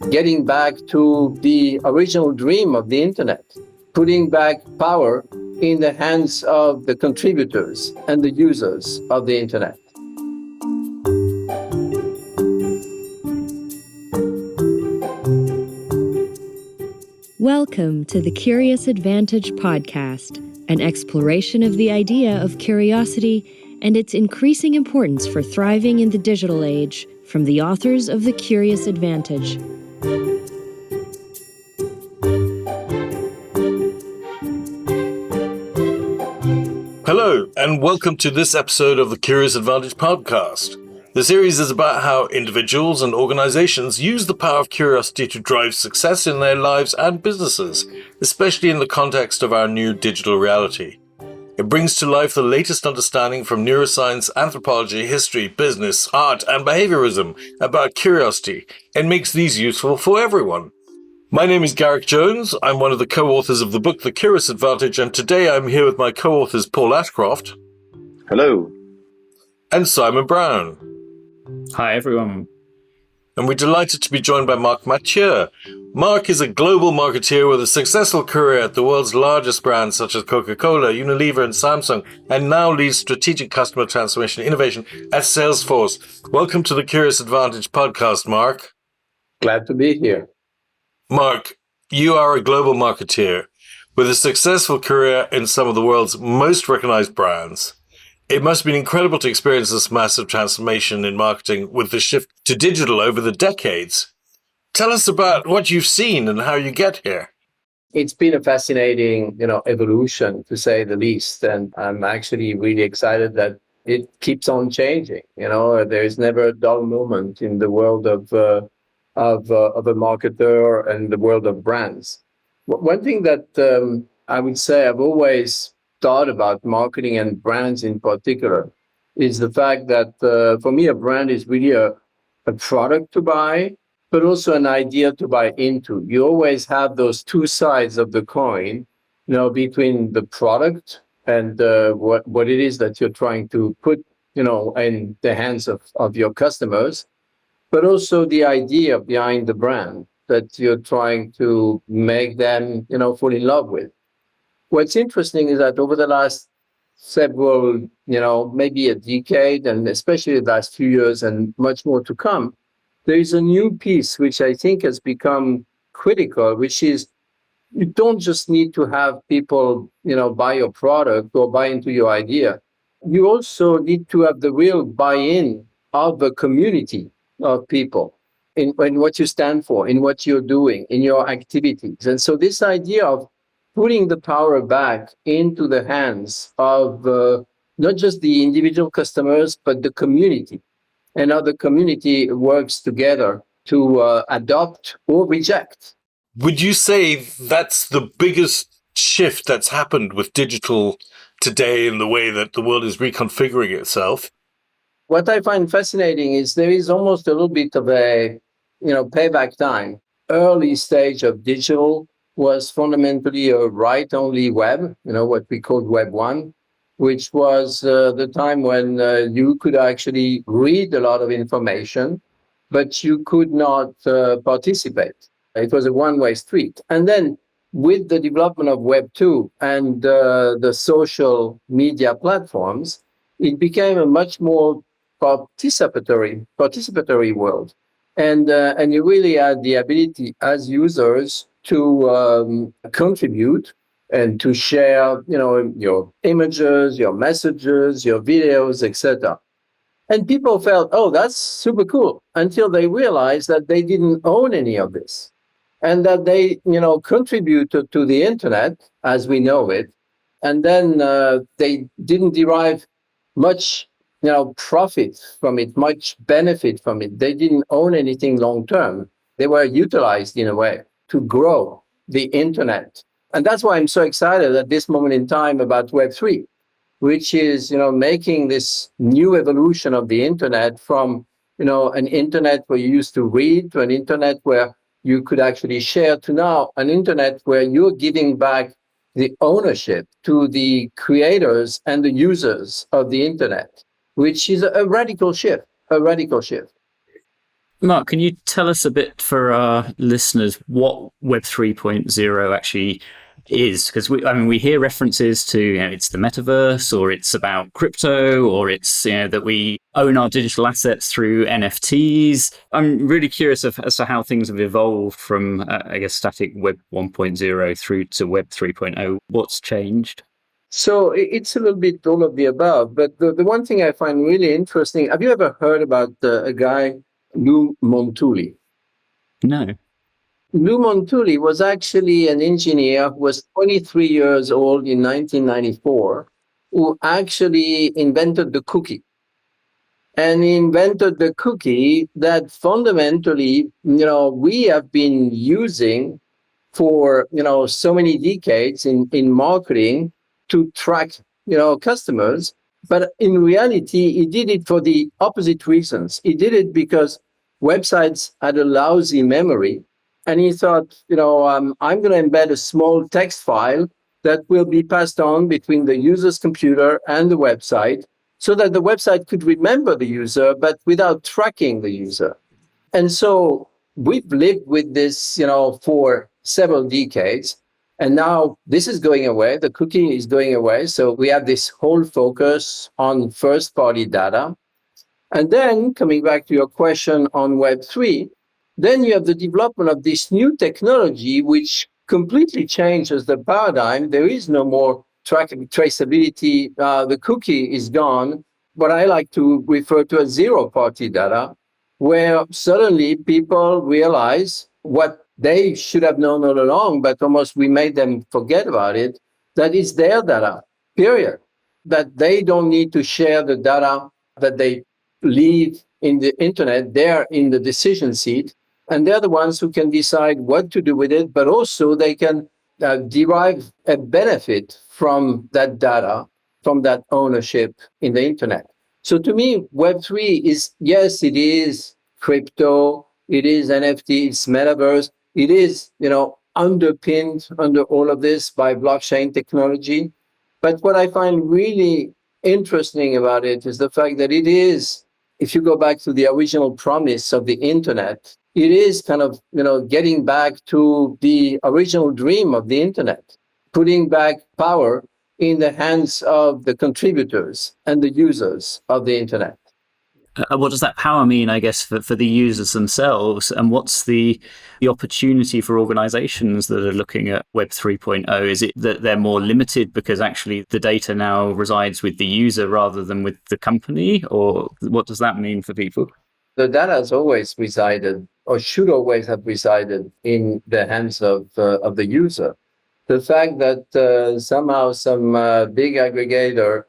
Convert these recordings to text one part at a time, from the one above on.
getting back to the original dream of the internet, putting back power in the hands of the contributors and the users of the internet. Welcome to the Curious Advantage podcast, an exploration of the idea of curiosity and its increasing importance for thriving in the digital age, from the authors of The Curious Advantage. Hello, and welcome to this episode of the Curious Advantage podcast. The series is about how individuals and organizations use the power of curiosity to drive success in their lives and businesses, especially in the context of our new digital reality. It brings to life the latest understanding from neuroscience, anthropology, history, business, art, and behaviourism about curiosity, and makes these useful for everyone. My name is Garrick Jones. I'm one of the co-authors of the book The Curious Advantage, and today I'm here with my co-authors Paul Ashcroft. Hello. And Simon Brown. Hi, everyone. And we're delighted to be joined by Mathieu. Marc is a global marketeer with a successful career at the world's largest brands such as Coca-Cola, Unilever, and Samsung, and now leads strategic customer transformation innovation at Salesforce. Welcome to the Curious Advantage podcast, Marc. Glad to be here. Marc, you are a global marketeer with a successful career in some of the world's most recognized brands. It must have been incredible to experience this massive transformation in marketing with the shift to digital over the decades. Tell us about what you've seen and how you get here. It's been a fascinating, evolution, to say the least. And I'm actually really excited that it keeps on changing. There is never a dull moment in the world of a marketer and the world of brands. One thing that I would say I've always thought about marketing and brands in particular is the fact that for me, a brand is really a product to buy, but also an idea to buy into. You always have those two sides of the coin, between the product and what it is that you're trying to put, in the hands of your customers, but also the idea behind the brand that you're trying to make them, fall in love with. What's interesting is that over the last several, maybe a decade, and especially the last few years and much more to come, there is a new piece which I think has become critical, which is you don't just need to have people, buy your product or buy into your idea. You also need to have the real buy-in of a community of people in what you stand for, in what you're doing, in your activities. And so this idea of putting the power back into the hands of not just the individual customers, but the community, and how the community works together to adopt or reject. Would you say that's the biggest shift that's happened with digital today in the way that the world is reconfiguring itself? What I find fascinating is there is almost a little bit of a, payback time. Early stage of digital was fundamentally a write-only web, what we called Web 1, which was the time when you could actually read a lot of information, but you could not participate. It was a one-way street. And then with the development of Web 2 and the social media platforms, it became a much more participatory world. And you really had the ability as users to contribute and to share, your images, your messages, your videos, etc. And people felt, oh, that's super cool, until they realized that they didn't own any of this, and that they, contributed to the internet as we know it, and then they didn't derive much, profit from it, much benefit from it. They didn't own anything long term. They were utilized in a way to grow the internet. And that's why I'm so excited at this moment in time about Web3, which is, making this new evolution of the internet from, an internet where you used to read to an internet where you could actually share to now an internet where you're giving back the ownership to the creators and the users of the internet, which is a radical shift. Mark, can you tell us a bit for our listeners what Web 3.0 actually is? Because we hear references to it's the metaverse, or it's about crypto, or it's that we own our digital assets through NFTs. I'm really curious as to how things have evolved from static Web 1.0 through to Web 3.0. What's changed? So it's a little bit all of the above. But the one thing I find really interesting, have you ever heard about a guy, Lou Montulli? No. Lou Montulli was actually an engineer who was 23 years old in 1994, who actually invented the cookie. And he invented the cookie that fundamentally, we have been using for, so many decades in marketing to track, customers. But in reality, he did it for the opposite reasons. He did it because websites had a lousy memory. And he thought, I'm going to embed a small text file that will be passed on between the user's computer and the website so that the website could remember the user, but without tracking the user. And so we've lived with this, for several decades. And now this is going away. The cookie is going away. So we have this whole focus on first-party data. And then coming back to your question on Web3, then you have the development of this new technology, which completely changes the paradigm. There is no more traceability. The cookie is gone. What I like to refer to as zero-party data, where suddenly people realize what they should have known all along, but almost we made them forget about it, that it's their data, period. That they don't need to share the data that they leave in the internet. They're in the decision seat, and they're the ones who can decide what to do with it, but also they can derive a benefit from that data, from that ownership in the internet. So to me, Web3 is, yes, it is crypto, it is NFT, it's metaverse, it is, underpinned under all of this by blockchain technology. But what I find really interesting about it is the fact that it is, if you go back to the original promise of the internet, it is kind of, getting back to the original dream of the internet, putting back power in the hands of the contributors and the users of the internet. What does that power mean, I guess, for the users themselves? And what's the opportunity for organizations that are looking at Web 3.0? Is it that they're more limited because actually the data now resides with the user rather than with the company? Or what does that mean for people? The data has always resided, or should always have resided, in the hands of the user. The fact that somehow some big aggregator,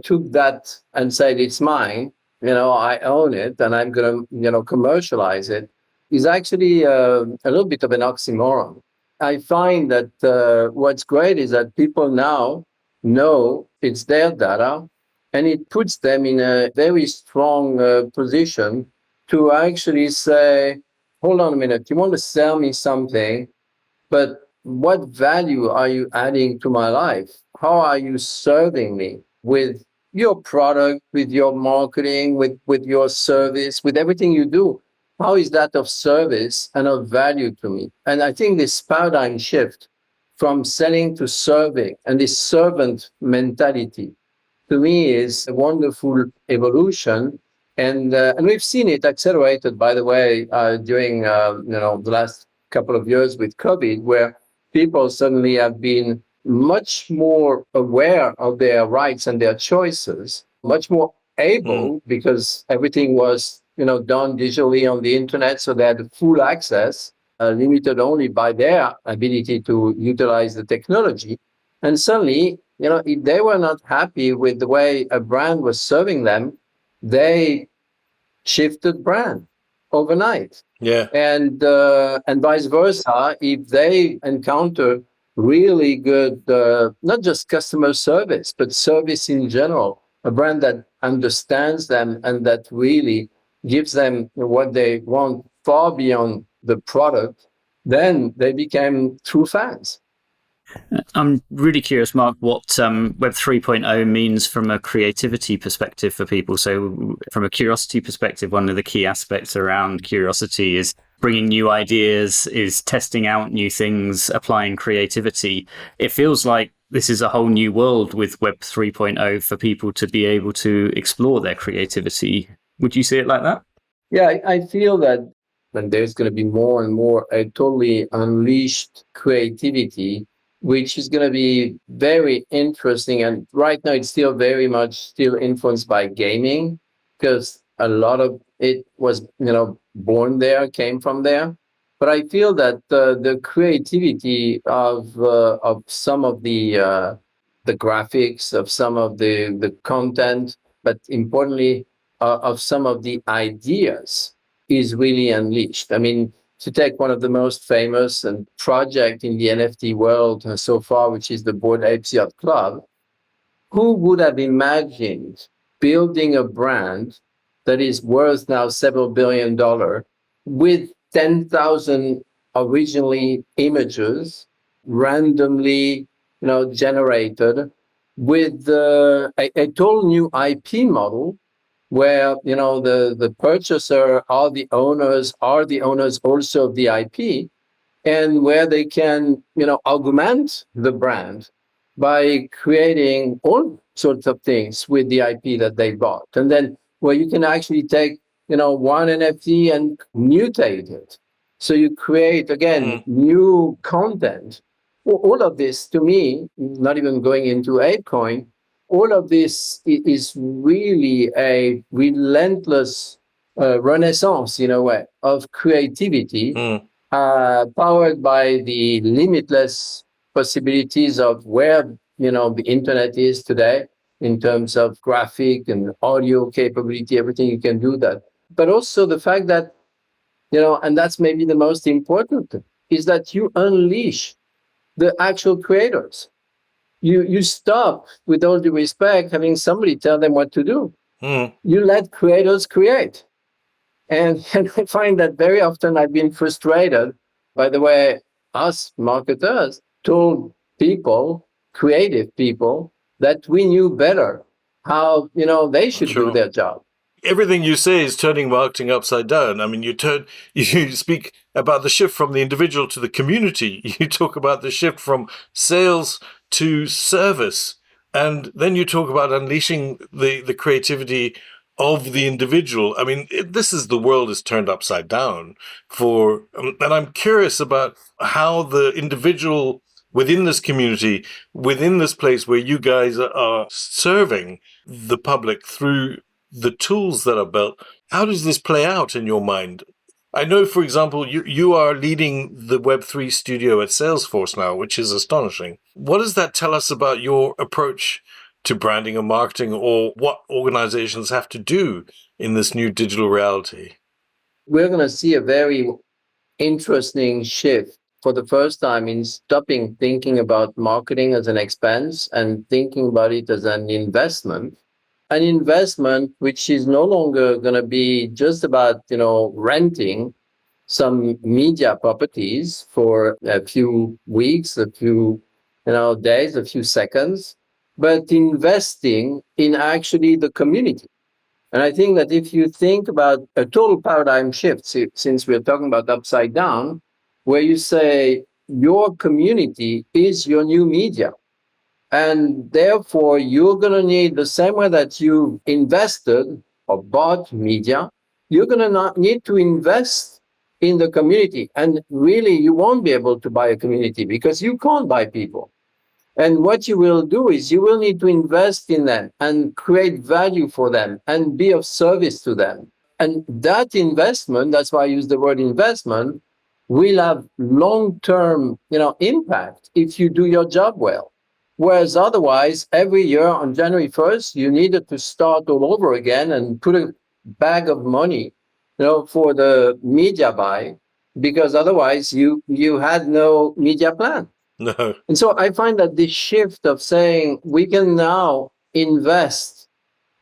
took that and said, it's mine, I own it and I'm going to, commercialize it, is actually a little bit of an oxymoron. I find that what's great is that people now know it's their data, and it puts them in a very strong position to actually say, hold on a minute, you want to sell me something, but what value are you adding to my life? How are you serving me with your product, with your marketing, with your service, with everything you do? How is that of service and of value to me? And I think this paradigm shift from selling to serving and this servant mentality, to me, is a wonderful evolution. And we've seen it accelerated, by the way, during the last couple of years with COVID, where people suddenly have been much more aware of their rights and their choices, much more able, because everything was done digitally on the internet, so they had full access, limited only by their ability to utilize the technology. And suddenly, if they were not happy with the way a brand was serving them, they shifted brand overnight. Yeah. And vice versa, if they encounter really good, not just customer service, but service in general, a brand that understands them and that really gives them what they want far beyond the product, then they became true fans. I'm really curious, Marc, what Web 3.0 means from a creativity perspective for people. So from a curiosity perspective, one of the key aspects around curiosity is bringing new ideas, is testing out new things, applying creativity. It feels like this is a whole new world with Web 3.0 for people to be able to explore their creativity. Would you see it like that? Yeah, I feel that when there's going to be more and more a totally unleashed creativity, which is going to be very interesting. And right now, it's still very much still influenced by gaming, because a lot of it was, born there, came from there. But I feel that the creativity of some of the graphics, of some of the content, but importantly, of some of the ideas is really unleashed. I mean, to take one of the most famous and project in the NFT world so far, which is the Bored Apes Yacht Club, who would have imagined building a brand that is worth now several $billion with 10,000 originally images randomly, generated, with a total new IP model where the purchaser are the owners also of the IP, and where they can augment the brand by creating all sorts of things with the IP that they bought, and then where you can actually take one NFT and mutate it, so you create again new content. All of this, to me, not even going into ApeCoin, all of this is really a relentless renaissance, in a way, of creativity, powered by the limitless possibilities of where the internet is today, in terms of graphic and audio capability, everything you can do that. But also the fact that, and that's maybe the most important, is that you unleash the actual creators. You stop, with all due respect, having somebody tell them what to do. You let creators create. And I find that very often I've been frustrated by the way us marketers told people, creative people, that we knew better how they should do their job. Everything you say is turning marketing upside down. I mean, you speak about the shift from the individual to the community. You talk about the shift from sales to service. And then you talk about unleashing the creativity of the individual. I mean, the world is turned upside down and I'm curious about how the individual within this community, within this place where you guys are serving the public through the tools that are built, how does this play out in your mind? I know, for example, you are leading the Web3 studio at Salesforce now, which is astonishing. What does that tell us about your approach to branding and marketing, or what organizations have to do in this new digital reality? We're going to see a very interesting shift for the first time in stopping thinking about marketing as an expense and thinking about it as an investment. An investment which is no longer going to be just about, renting some media properties for a few weeks, a few, days, a few seconds, but investing in actually the community. And I think that if you think about a total paradigm shift, since we're talking about upside down, where you say your community is your new media. And therefore, you're going to need, the same way that you invested or bought media, you're going to need to invest in the community. And really, you won't be able to buy a community because you can't buy people. And what you will do is you will need to invest in them and create value for them and be of service to them. And that investment, that's why I use the word investment, will have long-term, impact if you do your job well. Whereas otherwise, every year on January 1st, you needed to start all over again and put a bag of money, for the media buy, because otherwise you had no media plan. No. And so I find that this shift of saying we can now invest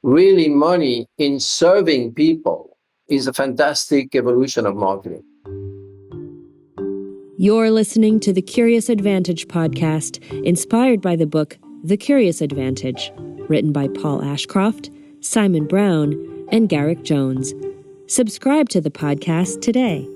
really money in serving people is a fantastic evolution of marketing. You're listening to the Curious Advantage podcast, inspired by the book The Curious Advantage, written by Paul Ashcroft, Simon Brown, and Garrick Jones. Subscribe to the podcast today.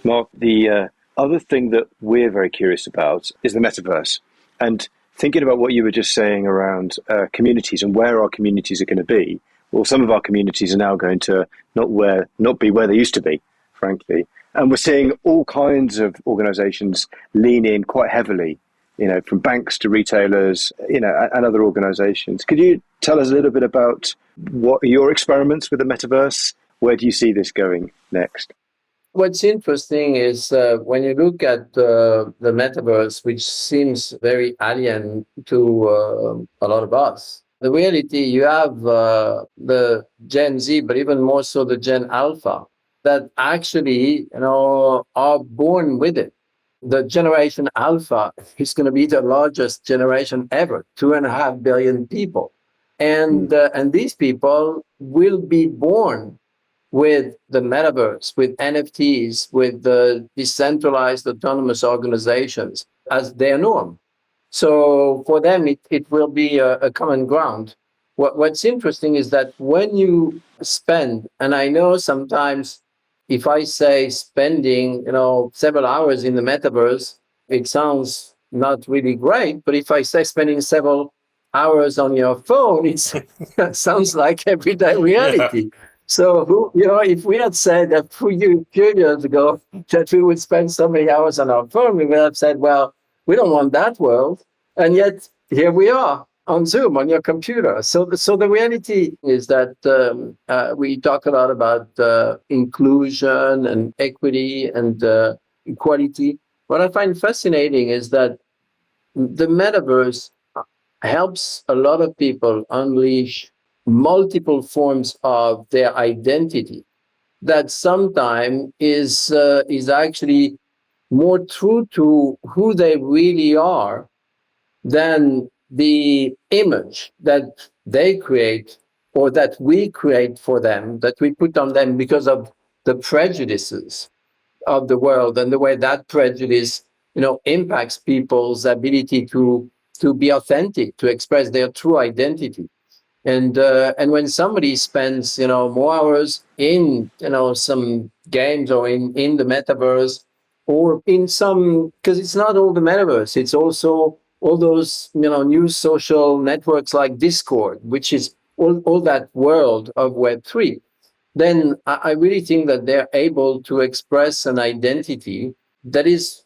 Marc, the other thing that we're very curious about is the metaverse. And thinking about what you were just saying around communities and where our communities are going to be, well, some of our communities are now going to not be where they used to be, frankly. And we're seeing all kinds of organizations lean in quite heavily, from banks to retailers, and other organizations. Could you tell us a little bit about what are your experiments with the metaverse? Where do you see this going next? What's interesting is when you look at the metaverse, which seems very alien to a lot of us, the reality, you have the Gen Z, but even more so the Gen Alpha, that actually, are born with it. The generation Alpha is going to be the largest generation ever, 2.5 billion people. And these people will be born with the metaverse, with NFTs, with the decentralized autonomous organizations as their norm. So for them, it will be a common ground. What's interesting is that when you spend, and I know sometimes if I say spending, several hours in the metaverse, it sounds not really great. But if I say spending several hours on your phone, it sounds like everyday reality. Yeah. So, if we had said that for you 2 years ago that we would spend so many hours on our phone, we would have said, well, we don't want that world. And yet here we are on Zoom, on your computer. So the reality is that we talk a lot about inclusion and equity and equality. What I find fascinating is that the metaverse helps a lot of people unleash multiple forms of their identity that sometimes is actually more true to who they really are than the image that they create or that we create for them, that we put on them because of the prejudices of the world and the way that prejudice, impacts people's ability to be authentic, to express their true identity. And when somebody spends, more hours in, some games or in the metaverse or in some, because it's not all the metaverse, it's also all those, new social networks like Discord, which is all that world of Web3, then I really think that they're able to express an identity that is,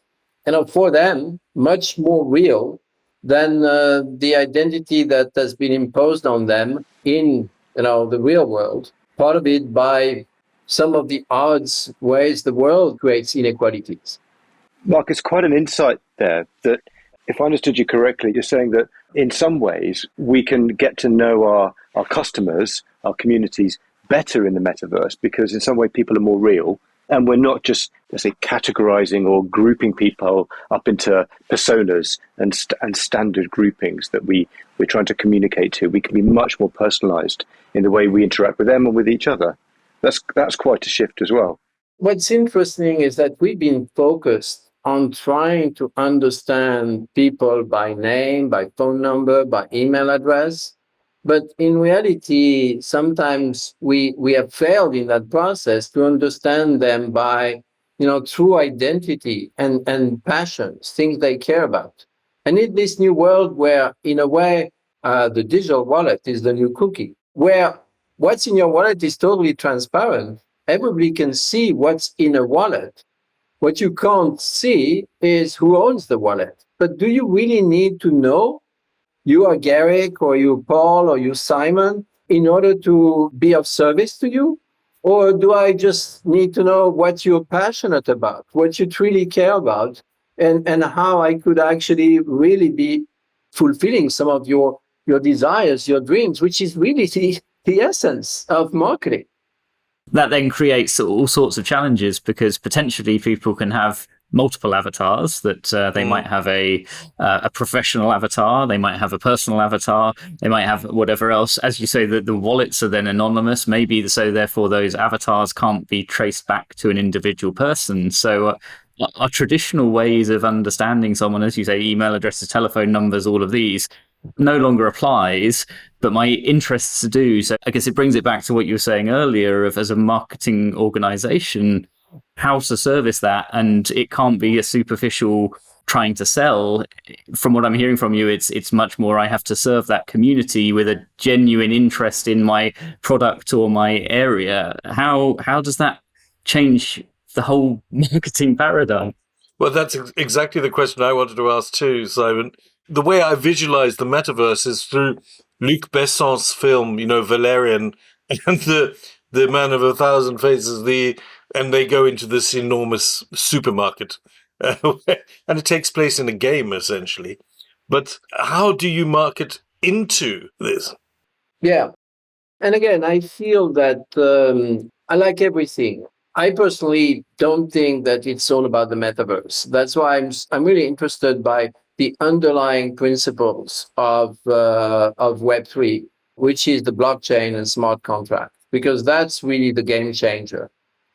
for them, much more real than the identity that has been imposed on them in, the real world, part of it by some of the odds ways the world creates inequalities. Marc, it's quite an insight there that, if I understood you correctly, you're saying that in some ways we can get to know our customers, our communities better in the metaverse because in some way people are more real and we're not just, let's say, categorizing or grouping people up into personas and standard groupings that we're trying to communicate to. We can be much more personalized in the way we interact with them and with each other. That's quite a shift as well. What's interesting is that we've been focused on trying to understand people by name, by phone number, by email address. But in reality, sometimes we have failed in that process to understand them by, true identity and passions, things they care about. And in this new world where, in a way, the digital wallet is the new cookie, where what's in your wallet is totally transparent. Everybody can see what's in a wallet. What you can't see is who owns the wallet. But do you really need to know you are Garrick or you Paul or you Simon in order to be of service to you? Or do I just need to know what you're passionate about, what you truly care about, and how I could actually really be fulfilling some of your desires, your dreams, which is really the essence of marketing. That then creates all sorts of challenges because potentially people can have multiple avatars, that they might have a professional avatar, they might have a personal avatar, they might have whatever else. As you say, the wallets are then anonymous, maybe, so therefore those avatars can't be traced back to an individual person. So our traditional ways of understanding someone, as you say, email addresses, telephone numbers, all of these, no longer applies, but my interests do. So I guess it brings it back to what you were saying earlier of, as a marketing organization, how to service that. And it can't be a superficial trying to sell. From what I'm hearing from you, it's much more, I have to serve that community with a genuine interest in my product or my area. How does that change the whole marketing paradigm? Well, that's exactly the question I wanted to ask too, Simon. The way I visualize the metaverse is through Luc Besson's film, Valerian, and the Man of a Thousand Faces. And they go into this enormous supermarket, and it takes place in a game essentially. But how do you market into this? Yeah. And again, I feel that I like everything. I personally don't think that it's all about the metaverse. That's why I'm really interested by the underlying principles of Web3, which is the blockchain and smart contract, because that's really the game changer.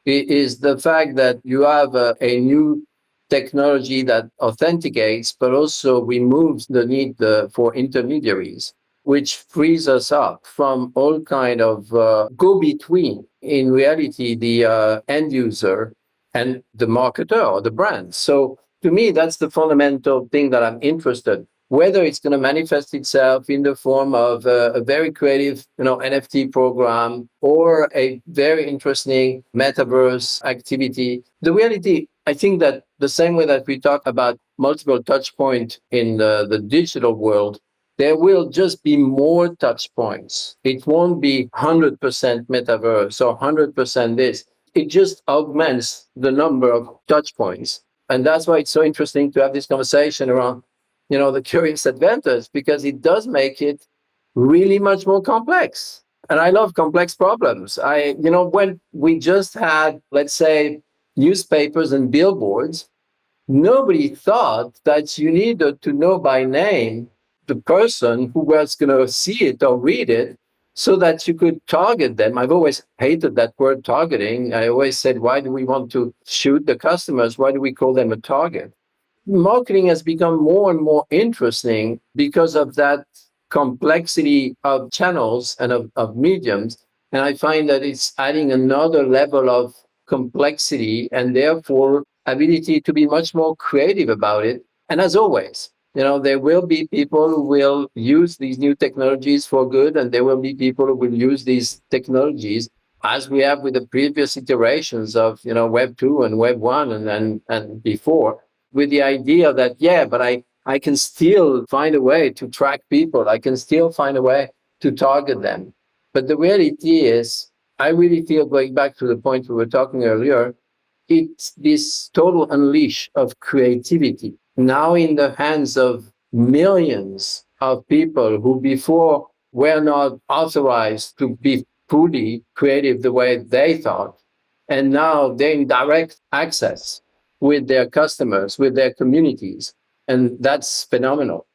It is the fact that you have a new technology that authenticates, but also removes the need for intermediaries, which frees us up from all kind of go-between, in reality, the end user and the marketer or the brand. So to me, that's the fundamental thing that I'm interested in. Whether it's going to manifest itself in the form of a very creative, NFT program or a very interesting metaverse activity. The reality, I think that the same way that we talk about multiple touch points in the digital world, there will just be more touch points. It won't be 100% metaverse or 100% this. It just augments the number of touch points. And that's why it's so interesting to have this conversation around, the curious advantage, because it does make it really much more complex. And I love complex problems. When we just had, let's say, newspapers and billboards, nobody thought that you needed to know by name the person who was going to see it or read it so that you could target them. I've always hated that word targeting. I always said, why do we want to shoot the customers? Why do we call them a target? Marketing has become more and more interesting because of that complexity of channels and of mediums. And I find that it's adding another level of complexity and therefore ability to be much more creative about it. And as always, there will be people who will use these new technologies for good, and there will be people who will use these technologies, as we have with the previous iterations of Web 2 and Web 1 and before, with the idea that, but I can still find a way to track people. I can still find a way to target them. But the reality is, I really feel, going back to the point we were talking earlier, it's this total unleash of creativity now in the hands of millions of people who before were not authorized to be fully creative the way they thought. And now they're in direct access with their customers, with their communities. And that's phenomenal.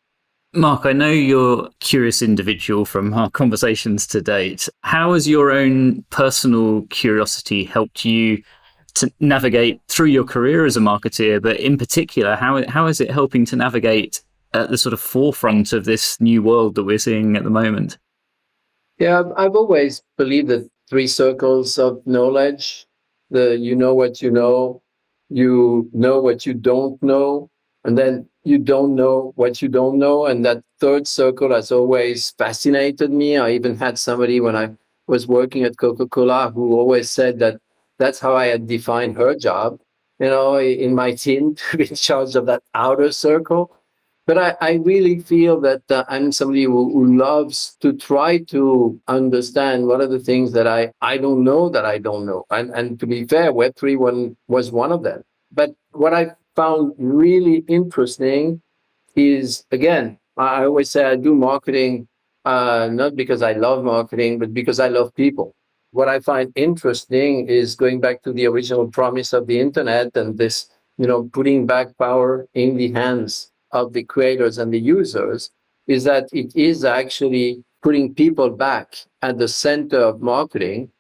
Marc, I know you're a curious individual from our conversations to date. How has your own personal curiosity helped you to navigate through your career as a marketeer, but in particular, how is it helping to navigate at the sort of forefront of this new world that we're seeing at the moment? Yeah, I've always believed that 3 circles of knowledge, you know what you know what you don't know, and then you don't know what you don't know. And that 3rd circle has always fascinated me. I even had somebody when I was working at Coca-Cola who always said that that's how I had defined her job, in my team, to be in charge of that outer circle. But I really feel that I'm somebody who loves to try to understand what are the things that I don't know that I don't know. And to be fair, Web3 was one of them. But what I found really interesting is, again, I always say I do marketing, not because I love marketing, but because I love people. What I find interesting is going back to the original promise of the internet and this putting back power in the hands of the creators and the users is that it is actually putting people back at the center of marketing,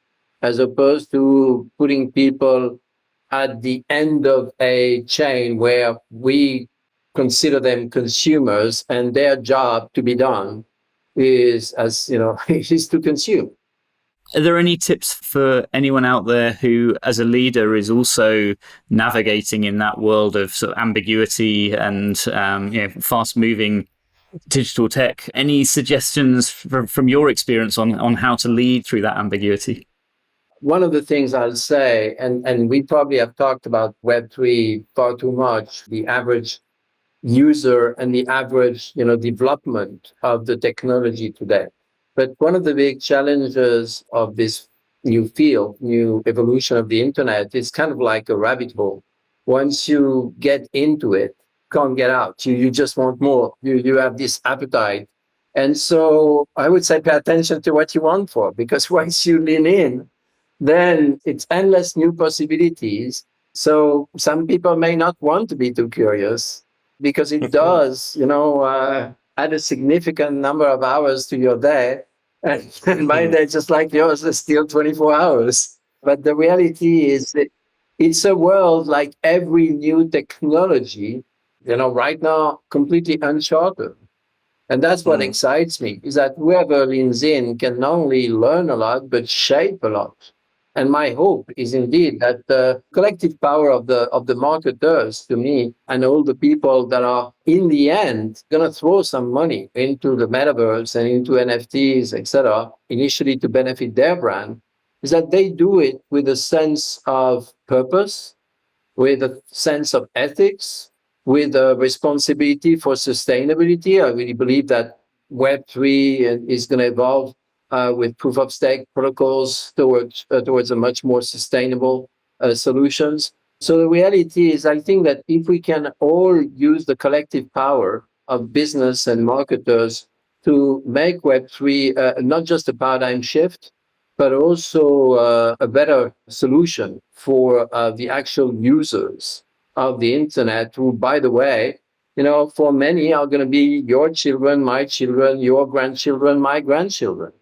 as opposed to putting people at the end of a chain where we consider them consumers and their job to be done is, as is to consume. Are there any tips for anyone out there who, as a leader, is also navigating in that world of sort of ambiguity and fast-moving digital tech? Any suggestions from your experience on how to lead through that ambiguity? One of the things I'll say, and we probably have talked about Web3 far too much, the average user and the average development of the technology today. But one of the big challenges of this new field, new evolution of the internet, is kind of like a rabbit hole. Once you get into it, can't get out. You just want more. You have this appetite. And so I would say pay attention to what you want for, because once you lean in, then it's endless new possibilities. So some people may not want to be too curious, because it does, add a significant number of hours to your day. And my day, just like yours, is still 24 hours. But the reality is that it's a world like every new technology, right now, completely uncharted. And that's what excites me, is that whoever leans in can not only learn a lot, but shape a lot. And my hope is indeed that the collective power of the marketers, to me, and all the people that are in the end going to throw some money into the metaverse and into NFTs, etc., initially to benefit their brand, is that they do it with a sense of purpose, with a sense of ethics, with a responsibility for sustainability. I really believe that Web3 is going to evolve with proof of stake protocols towards a much more sustainable solutions. So the reality is, I think that if we can all use the collective power of business and marketers to make Web3 not just a paradigm shift, but also a better solution for the actual users of the internet, who, by the way, for many are going to be your children, my children, your grandchildren, my grandchildren.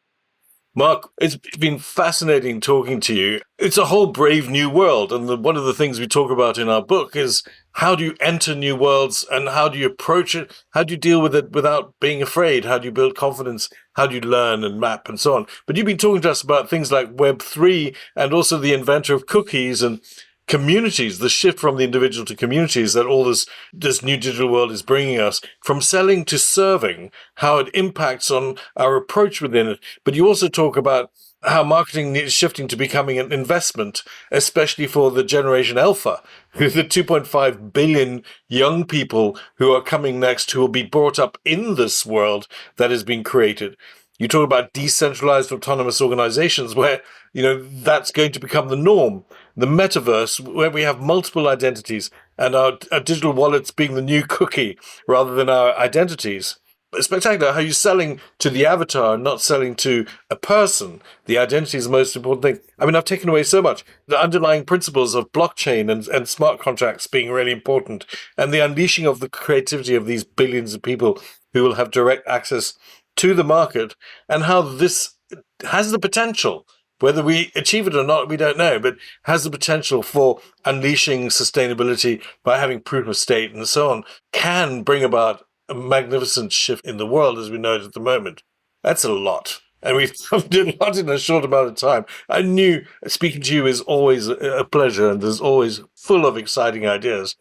Marc, it's been fascinating talking to you. It's a whole brave new world. And one of the things we talk about in our book is how do you enter new worlds and how do you approach it? How do you deal with it without being afraid? How do you build confidence? How do you learn and map and so on? But you've been talking to us about things like Web3 and also the inventor of cookies and communities, the shift from the individual to communities that all this new digital world is bringing us, from selling to serving, how it impacts on our approach within it. But you also talk about how marketing is shifting to becoming an investment, especially for the Generation Alpha, the 2.5 billion young people who are coming next, who will be brought up in this world that has been created. You talk about decentralized autonomous organizations where, that's going to become the norm. The metaverse, where we have multiple identities and our digital wallets being the new cookie rather than our identities. It's spectacular how you're selling to the avatar, not selling to a person. The identity is the most important thing. I mean, I've taken away so much. The underlying principles of blockchain and smart contracts being really important, and the unleashing of the creativity of these billions of people who will have direct access to the market, and how this has the potential, whether we achieve it or not, we don't know, but has the potential for unleashing sustainability by having proof of state and so on, can bring about a magnificent shift in the world as we know it at the moment. That's a lot. And we've done a lot in a short amount of time. I knew speaking to you is always a pleasure, and there's always full of exciting ideas.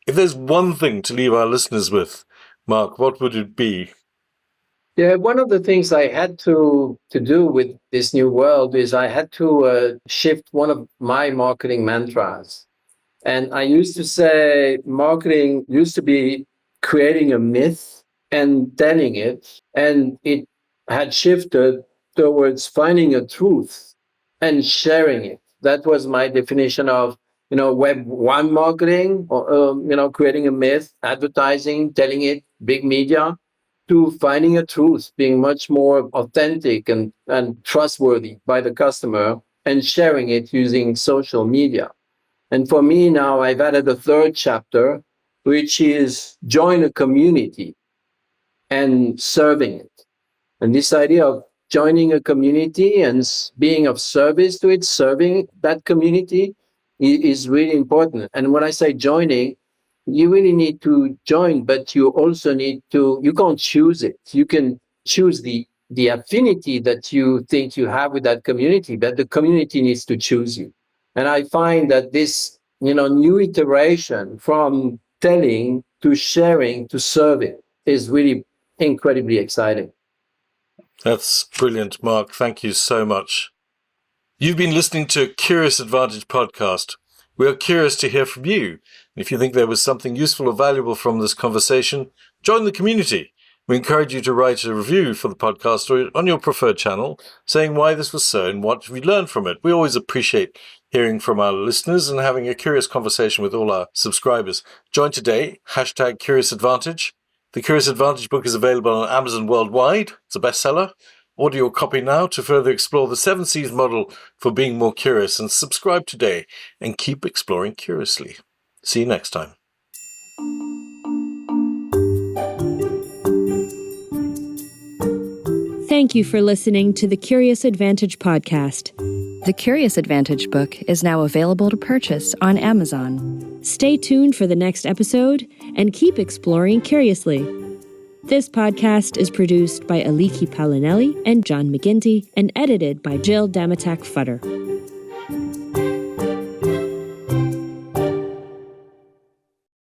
If there's one thing to leave our listeners with, Marc, what would it be? Yeah, one of the things I had to do with this new world is I had to shift one of my marketing mantras. And I used to say marketing used to be creating a myth and telling it, and it had shifted towards finding a truth and sharing it. That was my definition of, Web 1 marketing, or, creating a myth, advertising, telling it, big media, to finding a truth, being much more authentic and trustworthy by the customer, and sharing it using social media. And for me now, I've added a third chapter, which is join a community and serving it. And this idea of joining a community and being of service to it, serving that community is really important. And when I say joining, you really need to join, but you also need to, you can't choose it. You can choose the affinity that you think you have with that community, but the community needs to choose you. And I find that this, new iteration from telling to sharing to serving is really incredibly exciting. That's brilliant, Marc. Thank you so much. You've been listening to Curious Advantage podcast. We are curious to hear from you. If you think there was something useful or valuable from this conversation, join the community. We encourage you to write a review for the podcast or on your preferred channel, saying why this was so and what we learned from it. We always appreciate hearing from our listeners and having a curious conversation with all our subscribers. Join today, #CuriousAdvantage. The Curious Advantage book is available on Amazon worldwide. It's a bestseller. Order your copy now to further explore the 7 C's model for being more curious, and subscribe today and keep exploring curiously. See you next time. Thank you for listening to the Curious Advantage podcast. The Curious Advantage book is now available to purchase on Amazon. Stay tuned for the next episode and keep exploring curiously. This podcast is produced by Aliki Paolinelis and John McGinty and edited by Jill Damatak-Futter.